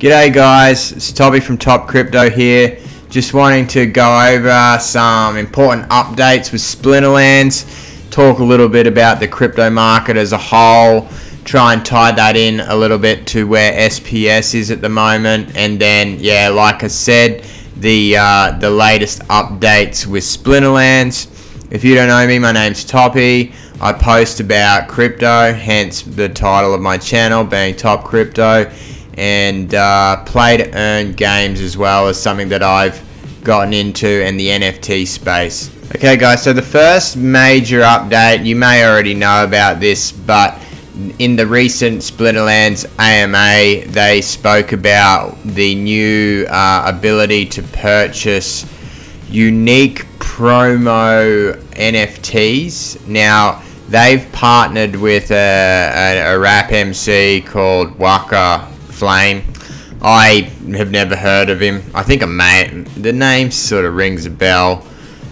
G'day guys, it's Toby from Top Crypto here. Just wanting to go over some important updates with Splinterlands, talk a little bit about the crypto market as a whole, try and tie that in a little bit to where SPS is at the moment, and then yeah, like I said, the latest updates with Splinterlands. If you don't know me, my name's Toppy. I post about crypto, hence the title of my channel being Top Crypto, and play to earn games as well as something that I've gotten into in the NFT space. Okay guys, so the first major update, you may already know about this, but in the recent Splinterlands AMA, they spoke about the new ability to purchase unique promo NFTs. Now, they've partnered with a rap MC called Waka Flame. I have never heard of him. I think the name sort of rings a bell,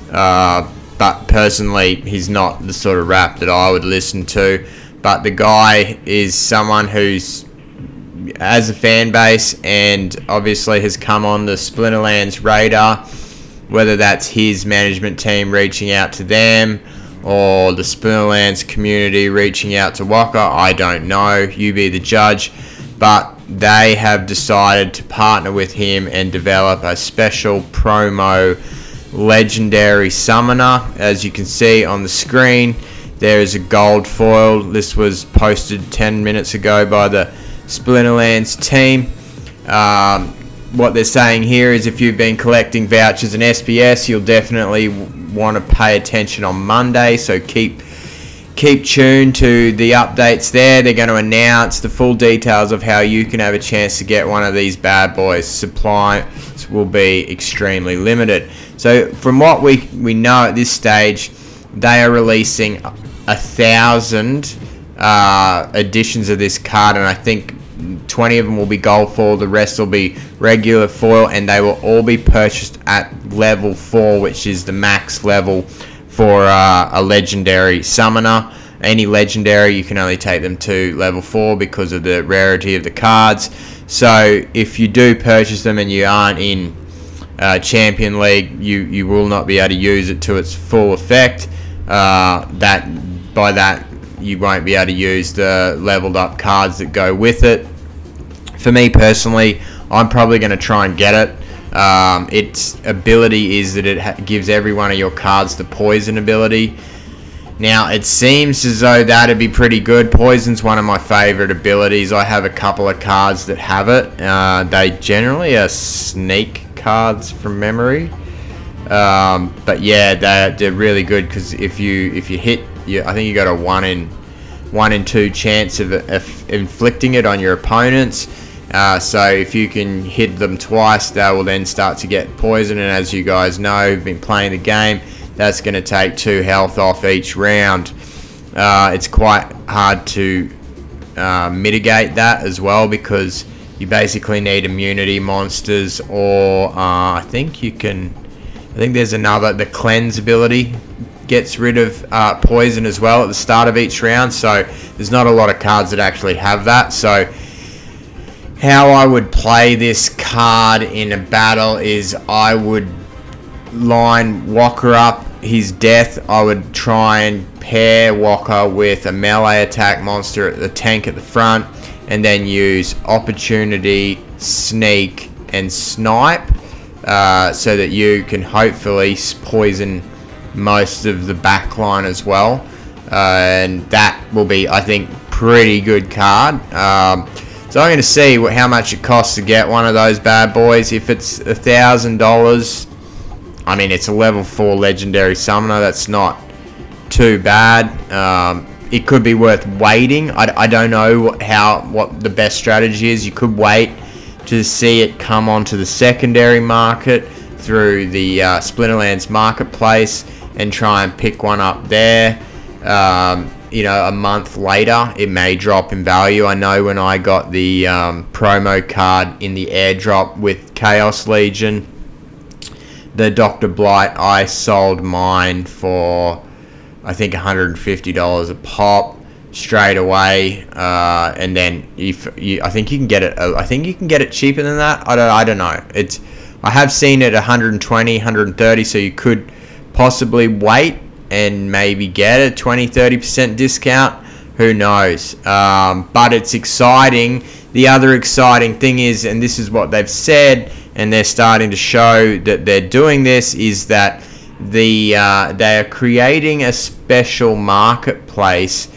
but personally he's not the sort of rap that I would listen to. But the guy is someone who's has a fan base and obviously has come on the Splinterlands radar, whether that's his management team reaching out to them or the Splinterlands community reaching out to Waka. I don't know, you be the judge. But they have decided to partner with him and develop a special promo legendary summoner. As you can see on the screen, there is a gold foil. This was posted 10 minutes ago by the Splinterlands team. What they're saying here is if you've been collecting vouchers and SPS, you'll definitely want to pay attention on Monday, so keep tuned to the updates there. They're going to announce the full details of how you can have a chance to get one of these bad boys. Supply will be extremely limited. So from what we know at this stage, they are releasing 1,000 editions of this card, and I think 20 of them will be gold foil, the rest will be regular foil, and they will all be purchased at level 4, which is the max level for a legendary summoner. Any legendary, you can only take them to level 4 because of the rarity of the cards. So if you do purchase them and you aren't in Champion League, you will not be able to use it to its full effect. By that you won't be able to use the leveled up cards that go with it. For me personally, I'm probably going to try and get it. Its ability is that it gives every one of your cards the poison ability. Now, it seems as though that'd be pretty good. Poison's one of my favorite abilities. I have a couple of cards that have it. They generally are sneak cards from memory. But yeah, they're really good because if you hit, I think you got a 1 in 2 chance of inflicting it on your opponents. So if you can hit them twice, they will then start to get poison, and as you guys know who've been playing the game, that's going to take 2 health off each round. It's quite hard to mitigate that as well, because you basically need immunity monsters, or I think there's another, the cleanse ability gets rid of poison as well at the start of each round, so there's not a lot of cards that actually have that. So how I would play this card in a battle is I would line Waka up, his death. I would try and pair Waka with a melee attack monster at the tank at the front, and then use opportunity, sneak, and snipe, so that you can hopefully poison most of the back line as well. And that will be, I think, pretty good card. So I'm going to see how much it costs to get one of those bad boys. If it's $1,000, I mean, it's a level 4 legendary summoner. That's not too bad. It could be worth waiting. I don't know what the best strategy is. You could wait to see it come onto the secondary market through the Splinterlands marketplace and try and pick one up there. You know, a month later it may drop in value. I know when I got the promo card in the airdrop with Chaos Legion, the Dr. Blight, I sold mine for I think $150 a pop. straight away, and then I think you can get it. I think you can get it cheaper than that. I don't know. I have seen it 120, 130, so you could possibly wait and maybe get a 20-30% discount. Who knows? But it's exciting. The other exciting thing is, and this is what they've said, and they're starting to show that they're doing this, is that they are creating a special marketplace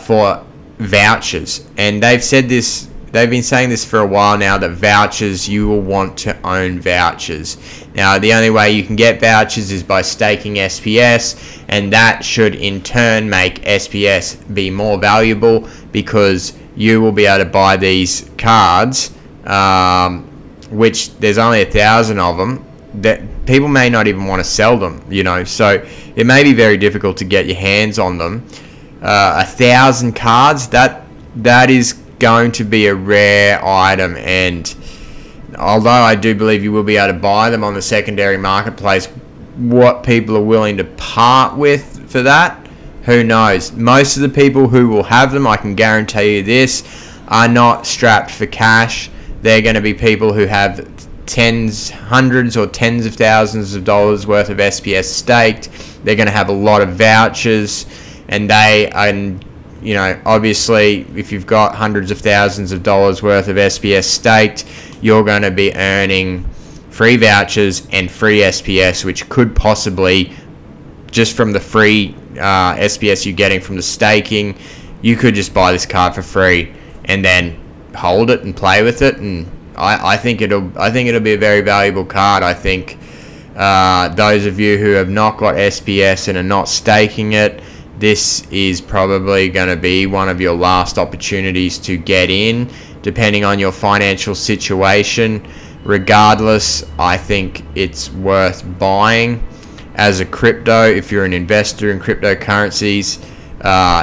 for vouchers. And they've said this, they've been saying this for a while now, that vouchers, you will want to own vouchers. Now, the only way you can get vouchers is by staking SPS, and that should in turn make SPS be more valuable, because you will be able to buy these cards, which there's only 1,000 of them, that people may not even want to sell them, you know, so it may be very difficult to get your hands on them. 1,000 cards, that is going to be a rare item, and although I do believe you will be able to buy them on the secondary marketplace, what people are willing to part with for that, who knows? Most of the people who will have them, I can guarantee you this, are not strapped for cash. They're going to be people who have hundreds or tens of thousands of dollars worth of SPS staked. They're going to have a lot of vouchers, and you know, obviously, if you've got hundreds of thousands of dollars worth of SPS staked, you're going to be earning free vouchers and free SPS, which could possibly, just from the free SPS you're getting from the staking, you could just buy this card for free and then hold it and play with it. And I think it'll be a very valuable card. I think those of you who have not got SPS and are not staking it, this is probably going to be one of your last opportunities to get in, depending on your financial situation. Regardless, I think it's worth buying as a crypto. If you're an investor in cryptocurrencies,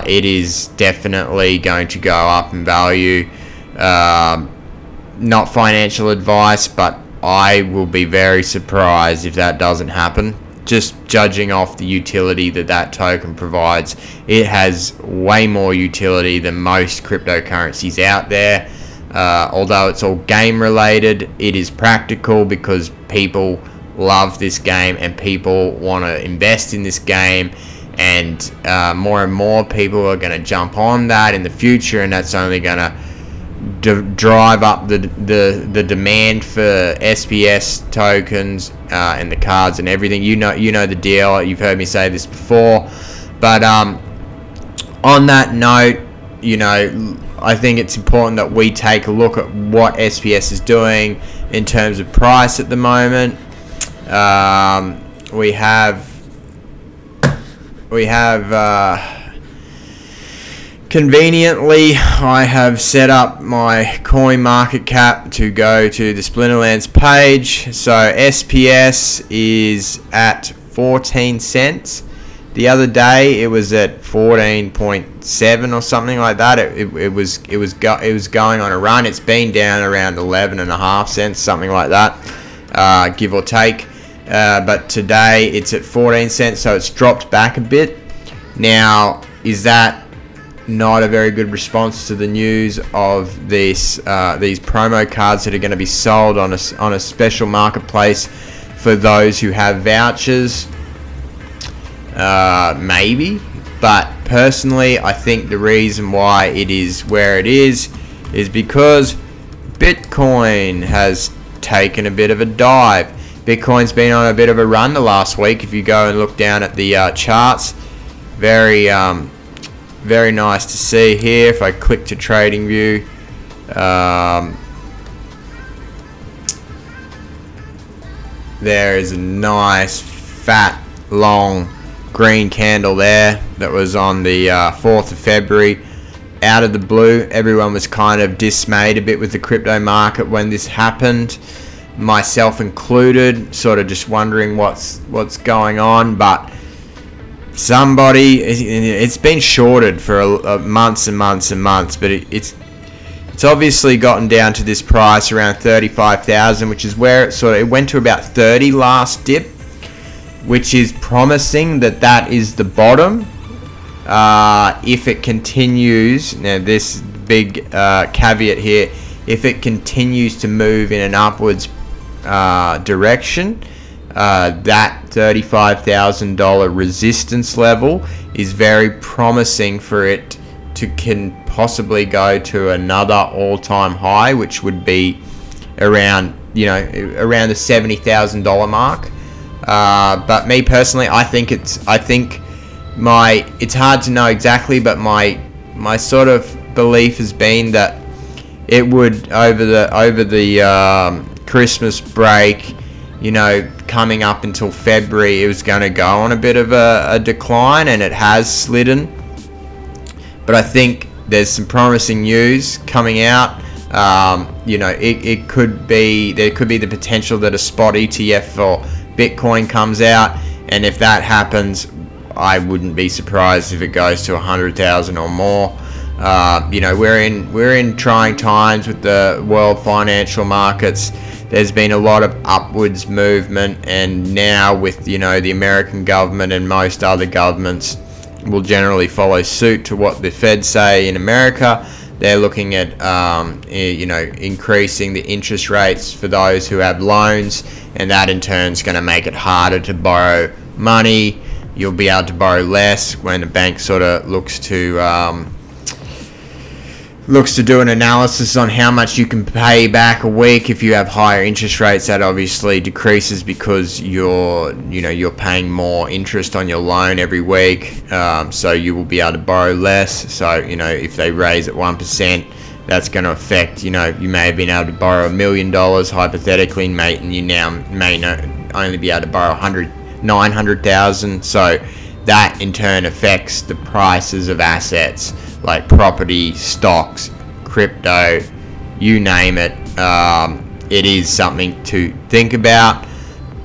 it is definitely going to go up in value. Not financial advice, but I will be very surprised if that doesn't happen. Just judging off the utility that token provides, it has way more utility than most cryptocurrencies out there. Although it's all game related, it is practical because people love this game and people want to invest in this game, and more people are going to jump on that in the future, and that's only going to drive up the demand for SPS tokens and the cards and everything. You know the deal. You've heard me say this before, but on that note, you know, I think it's important that we take a look at what SPS is doing in terms of price at the moment. We have conveniently, I have set up my coin market cap to go to the Splinterlands page. So SPS is at 14 cents. The other day it was at 14.7 or something like that. It was going on a run. It's been down around 11.5 cents, something like that, give or take. But today it's at 14 cents, so it's dropped back a bit. Now, is that not a very good response to the news of these promo cards that are going to be sold on a special marketplace for those who have vouchers? Maybe, but personally, I think the reason why it is where it is because Bitcoin has taken a bit of a dive. Bitcoin's been on a bit of a run the last week. If you go and look down at the charts, very nice to see here. If I click to trading view, there is a nice fat long green candle there that was on the 4th of February. Out of the blue, everyone was kind of dismayed a bit with the crypto market when this happened, myself included, sort of just wondering what's going on. But somebody, it's been shorted for months and months and months, but it's obviously gotten down to this price around 35,000, which is where it went to about 30 last dip, which is promising that is the bottom. if it continues, now this big caveat here, if it continues to move in an upwards direction, that $35,000 resistance level is very promising for it to can possibly go to another all-time high, which would be around around the $70,000 mark. But me personally, I think it's hard to know exactly, but my sort of belief has been that it would over the Christmas break, coming up until February, it was going to go on a bit of a decline, and it has slidden. But I think there's some promising news coming out. It could be, there could be the potential that a spot ETF for Bitcoin comes out, and if that happens, I wouldn't be surprised if it goes to 100,000 or more. We're in trying times with the world financial markets. There's been a lot of upwards movement, and now with the American government and most other governments will generally follow suit to what the Fed say in America. They're looking at increasing the interest rates for those who have loans, and that in turn is going to make it harder to borrow money. You'll be able to borrow less when the bank sort of looks to do an analysis on how much you can pay back a week. If you have higher interest rates, that obviously decreases because you're paying more interest on your loan every week, so you will be able to borrow less. So if they raise at 1%, that's going to affect, you may have been able to borrow $1 million hypothetically, and you now may only be able to borrow 900,000. So that in turn affects the prices of assets like property, stocks, crypto, you name it. It is something to think about.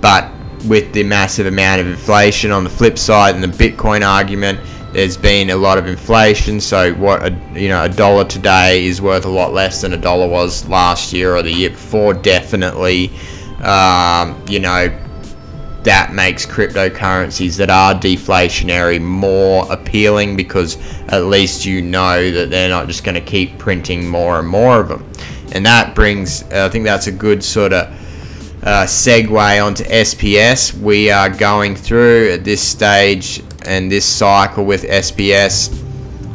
But with the massive amount of inflation on the flip side and the Bitcoin argument, there's been a lot of inflation. So what a dollar today is worth a lot less than a dollar was last year or the year before. Definitely, that makes cryptocurrencies that are deflationary more appealing, because at least that they're not just going to keep printing more and more of them. And that brings, I think that's a good sort of segue onto SPS. We are going through at this stage and this cycle with SPS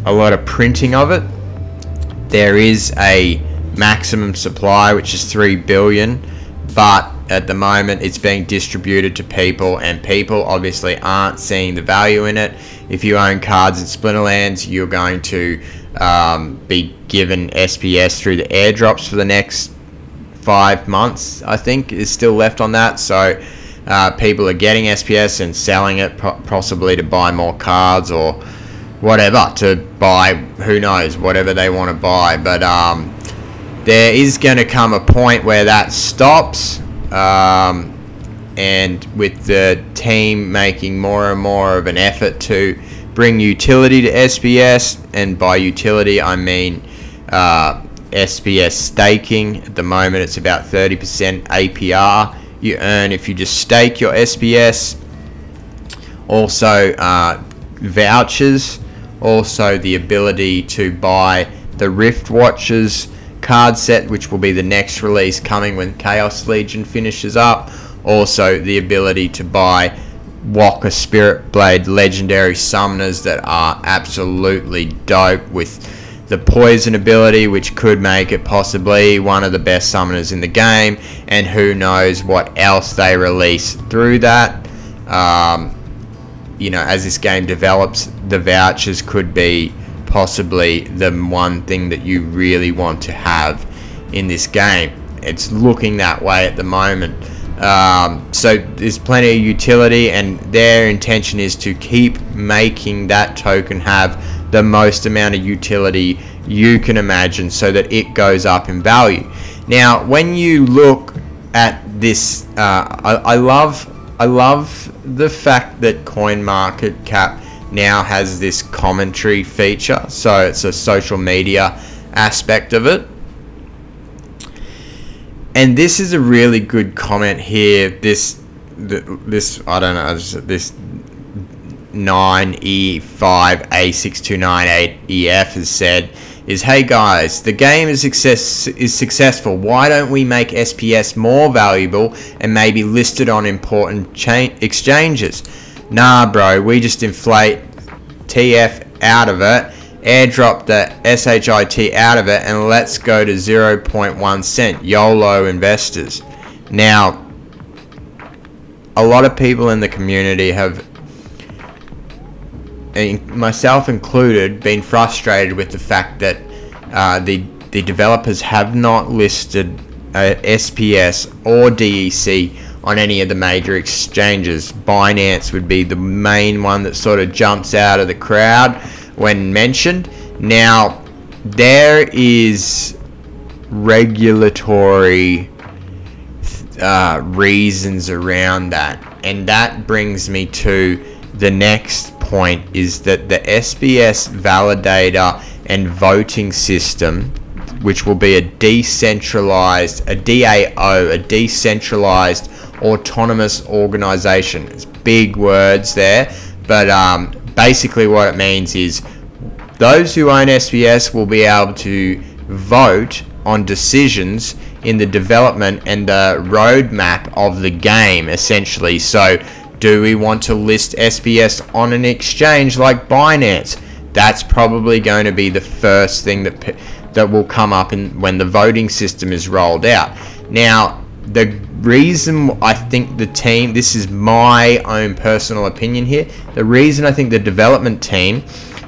a lot of printing of it. There is a maximum supply, which is 3 billion, but at the moment it's being distributed to people, and people obviously aren't seeing the value in it. If you own cards in Splinterlands, you're going to be given SPS through the airdrops for the next 5 months, I think, is still left on that. So people are getting SPS and selling it possibly to buy more cards or whatever, to buy, who knows, whatever they want to buy. But there is going to come a point where that stops. And with the team making more and more of an effort to bring utility to SPS, and by utility I mean SPS staking. At the moment it's about 30% APR you earn if you just stake your SPS. Also vouchers, also the ability to buy the Rift Watches card set, which will be the next release coming when Chaos Legion finishes up. Also the ability to buy Waka Spirit Blade legendary summoners that are absolutely dope, with the poison ability, which could make it possibly one of the best summoners in the game, and who knows what else they release through that. As this game develops, the vouchers could be possibly the one thing that you really want to have in this game. It's looking that way at the moment. So there's plenty of utility, and their intention is to keep making that token have the most amount of utility you can imagine, so that it goes up in value. Now when you look at this, I love the fact that CoinMarketCap now has this commentary feature, so it's a social media aspect of it. And this is a really good comment here. This I don't know, this 9E5A6298EF has said is, hey guys, the game is successful. Why don't we make SPS more valuable and maybe listed on important exchanges? Nah, bro, we just inflate TF out of it, airdrop the SHIT out of it, and let's go to 0.1 cent. YOLO investors. Now, a lot of people in the community have, myself included, been frustrated with the fact that the developers have not listed SPS or DEC on any of the major exchanges. Binance would be the main one that sort of jumps out of the crowd when mentioned. Now, there is regulatory reasons around that, and that brings me to the next point, is that the SPS validator and voting system, which will be a decentralized, a DAO, a decentralized autonomous organization. It's big words there, but basically what it means is those who own SPS will be able to vote on decisions in the development and the roadmap of the game, essentially. So, do we want to list SPS on an exchange like Binance? That's probably going to be the first thing that will come up when the voting system is rolled out. Now, the reason I think the team, this is my own personal opinion here, the reason I think the development team,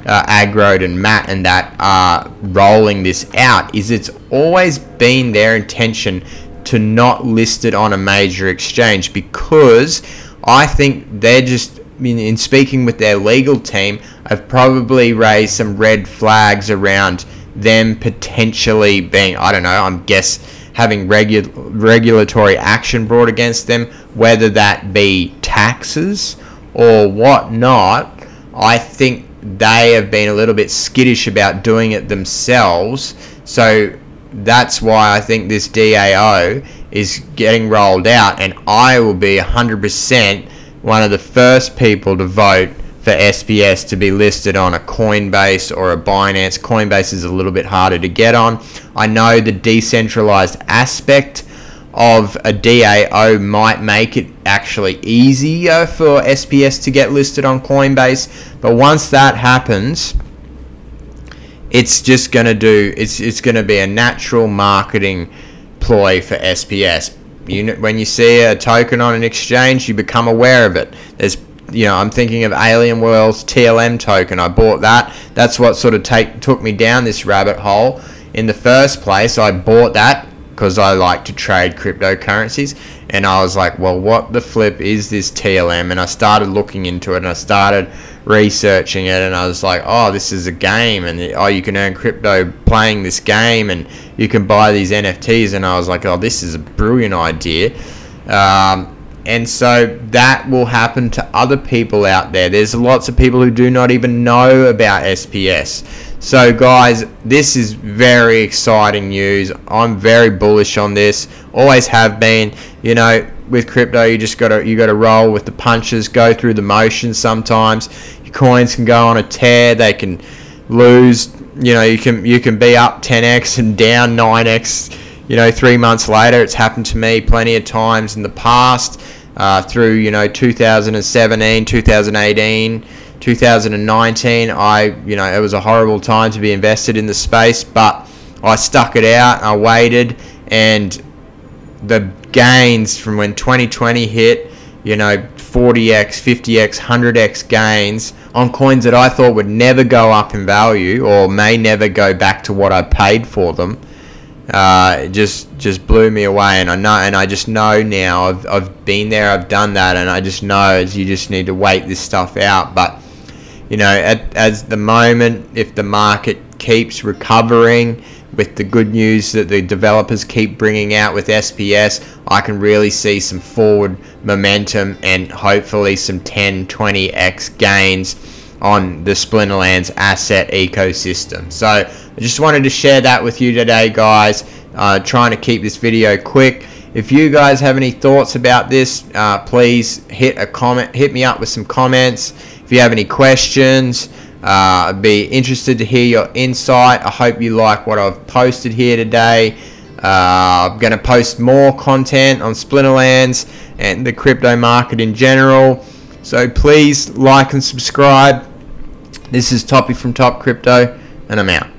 Agrode and Matt and that, are rolling this out is it's always been their intention to not list it on a major exchange, because I think they're just, in speaking with their legal team, have probably raised some red flags around them potentially being, I don't know, I'm guess having regulatory action brought against them, whether that be taxes or whatnot. I think they have been a little bit skittish about doing it themselves, so that's why I think this DAO is getting rolled out, and I will be 100% one of the first people to vote for SPS to be listed on a Coinbase or a Binance. Coinbase is a little bit harder to get on. I know the decentralized aspect of a DAO might make it actually easier for SPS to get listed on Coinbase, but once that happens, it's just going to do, it's going to be a natural marketing ploy for SPS. When you see a token on an exchange, you become aware of it. There's, I'm thinking of Alien World's TLM token. I bought that. That's what sort of took me down this rabbit hole in the first place. I bought that because I like to trade cryptocurrencies, and I was like, well, what the flip is this TLM? And I started looking into it, and I started researching it, and I was like, oh, this is a game, and you can earn crypto playing this game, and you can buy these NFTs, and I was like, oh, this is a brilliant idea. And so that will happen to other people out there. There's lots of people who do not even know about SPS. So guys, this is very exciting news. I'm very bullish on this. Always have been. With crypto, you gotta roll with the punches, go through the motions sometimes. Your coins can go on a tear, they can lose, you can be up 10x and down 9x, 3 months later. It's happened to me plenty of times in the past, through 2017, 2018, 2019. It was a horrible time to be invested in the space, but I stuck it out, I waited, and the gains from when 2020 hit, 40x, 50x, 100x gains on coins that I thought would never go up in value or may never go back to what I paid for them, it just blew me away. And I just know now, I've been there, I've done that, and I just know you just need to wait this stuff out. But as the moment, if the market keeps recovering with the good news that the developers keep bringing out with SPS, I can really see some forward momentum and hopefully some 10, 20x gains on the Splinterlands asset ecosystem. So I just wanted to share that with you today, guys. Trying to keep this video quick. If you guys have any thoughts about this, please hit me up with some comments. If you have any questions, I'd be interested to hear your insight. I hope you like what I've posted here today. I'm going to post more content on Splinterlands and the crypto market in general. So please like and subscribe. This is Toppy from Top Crypto, and I'm out.